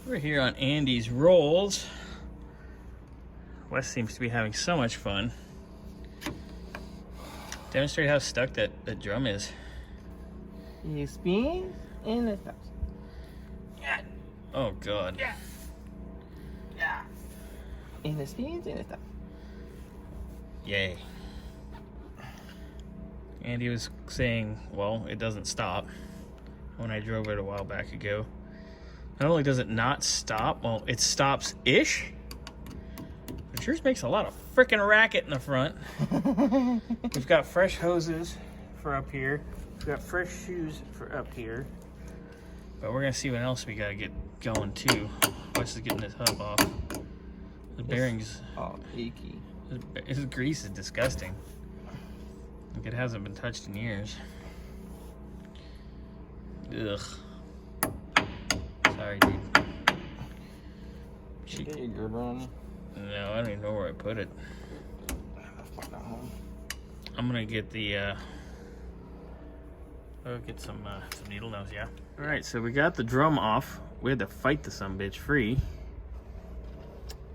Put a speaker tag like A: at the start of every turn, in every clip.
A: We're here on Andy's Rolls. Wes seems to be having so much fun. Demonstrate how stuck that drum is.
B: You spin and it stops.
A: Yeah. Oh God.
B: Yeah. Yeah. And it spins and it stops.
A: Yay. Andy was saying, well, it doesn't stop. When I drove it a while back ago. Not only does it not stop, well, it stops-ish. But yours makes a lot of frickin' racket in the front. We've got fresh hoses for up here. We've got fresh shoes for up here. But we're gonna see what else we gotta get going too. Wes is getting his hub off. The bearings.
B: Oh, achy.
A: His grease is disgusting. Like it hasn't been touched in years. Ugh. Sorry, dude.
B: You get your gripper on?
A: No, I don't even know where I put it. I'm gonna get the get some needle nose, yeah. All right, so we got the drum off. We had to fight the sumbitch free.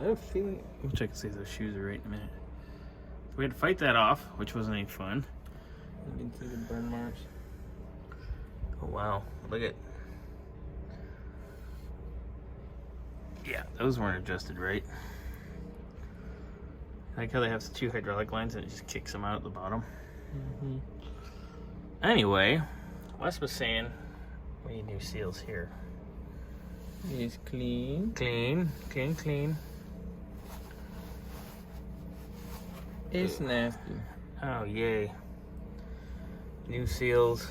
B: I have a feeling.
A: We'll check and see if those shoes are right in a minute. We had to fight that off, which wasn't any fun.
B: You can see the burn marks.
A: Oh wow, look at. Yeah, those weren't adjusted right. I like how they have the two hydraulic lines and it just kicks them out at the bottom. Anyway, Wes was saying we need new seals here.
B: It's clean.
A: Clean, clean, clean.
B: It's nasty.
A: Oh, yay. New seals.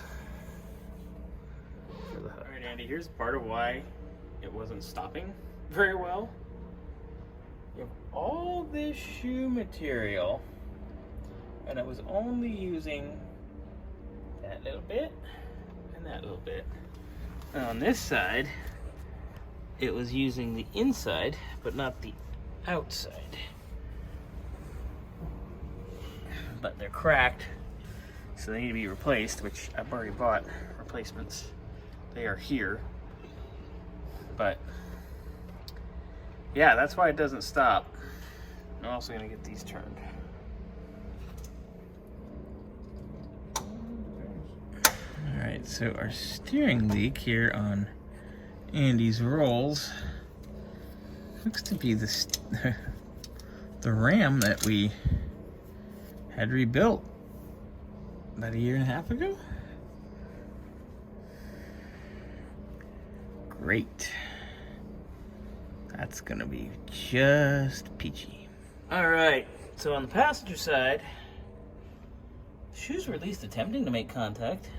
A: Alright, Andy, here's part of why it wasn't stopping very well. You have all this shoe material, and it was only using that little bit and that little bit. And on this side, it was using the inside, but not the outside. But they're cracked, so they need to be replaced, which I've already bought replacements. They are here. But yeah, that's why it doesn't stop. I'm also gonna get these turned. All right, so our steering leak here on Andy's Rolls looks to be the ram that we had rebuilt about a year and a half ago. Great. That's gonna be just peachy. All right, so on the passenger side, the shoes were at least attempting to make contact.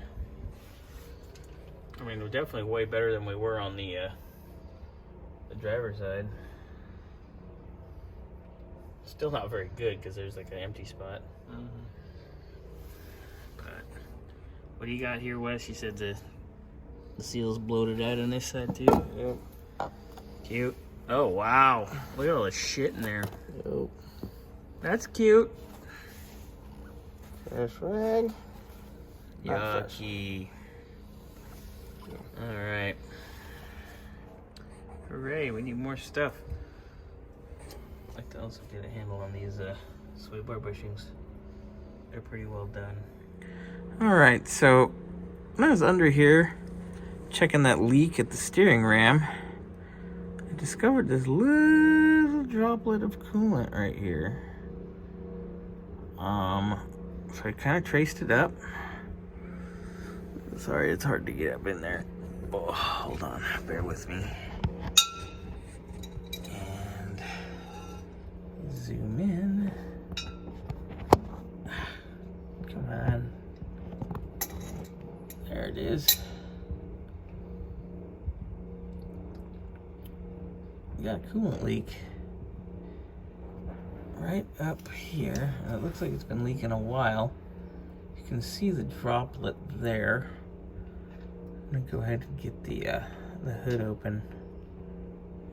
A: I mean, we're definitely way better than we were on the driver's side. Still not very good because there's like an empty spot. But what do you got here, Wes? You said the seal's bloated out on this side too.
B: Yep.
A: Cute. Oh wow! Look at all the shit in there.
B: Yep.
A: That's cute.
B: Fresh rag.
A: Yucky. All right. Hooray! We need more stuff. I'd like to also get a handle on these sway bar bushings. They're pretty well done. All right, so when I was under here checking that leak at the steering ram, I discovered this little droplet of coolant right here. So I kind of traced it up. Sorry, it's hard to get up in there. Oh, hold on, bear with me. And zoom in. Come on. There it is. We got a coolant leak right up here, and it looks like it's been leaking a while. You can see the droplet there. I'm gonna go ahead and get the hood open,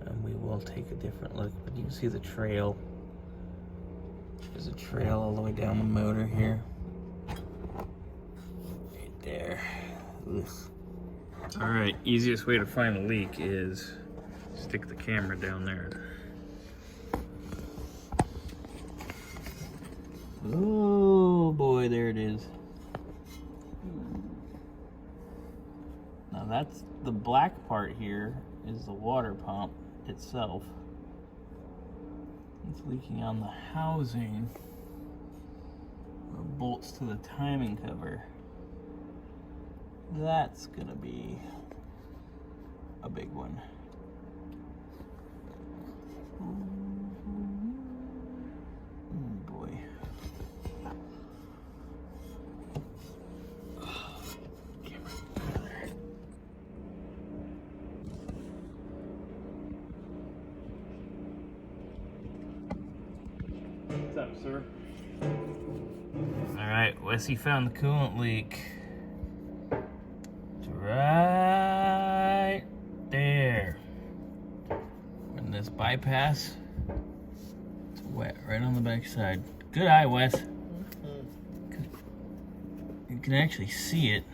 A: and we will take a different look. But you can see the trail. There's a trail all the way down the motor here. Right there. Ugh. All right, easiest way to find a leak is Stick the camera down there. Oh boy, there it is. Now that's the black part here is the water pump itself. It's leaking on the housing or bolts to the timing cover. That's gonna be a big one. Oh boy. What's up, sir? Alright, Wessie found the coolant leak. It's right there. And this bypass, it's wet right on the back side. Good eye, Wes. You can actually see it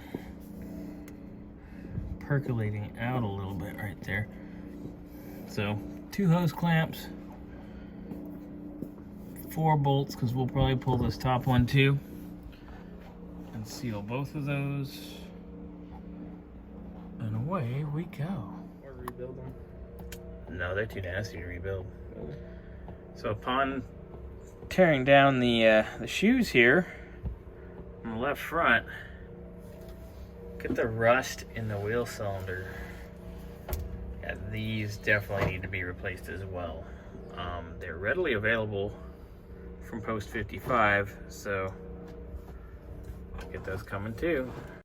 A: percolating out a little bit right there. So 2 hose clamps, 4 bolts, because we'll probably pull this top one too, and seal both of those, and away we go.
B: Or rebuild them.
A: No, they're too nasty to rebuild.
B: Really?
A: So upon tearing down the shoes here on the left front, get the rust in the wheel cylinder. Yeah, these definitely need to be replaced as well. They're readily available from Post 55, so I'll get those coming too.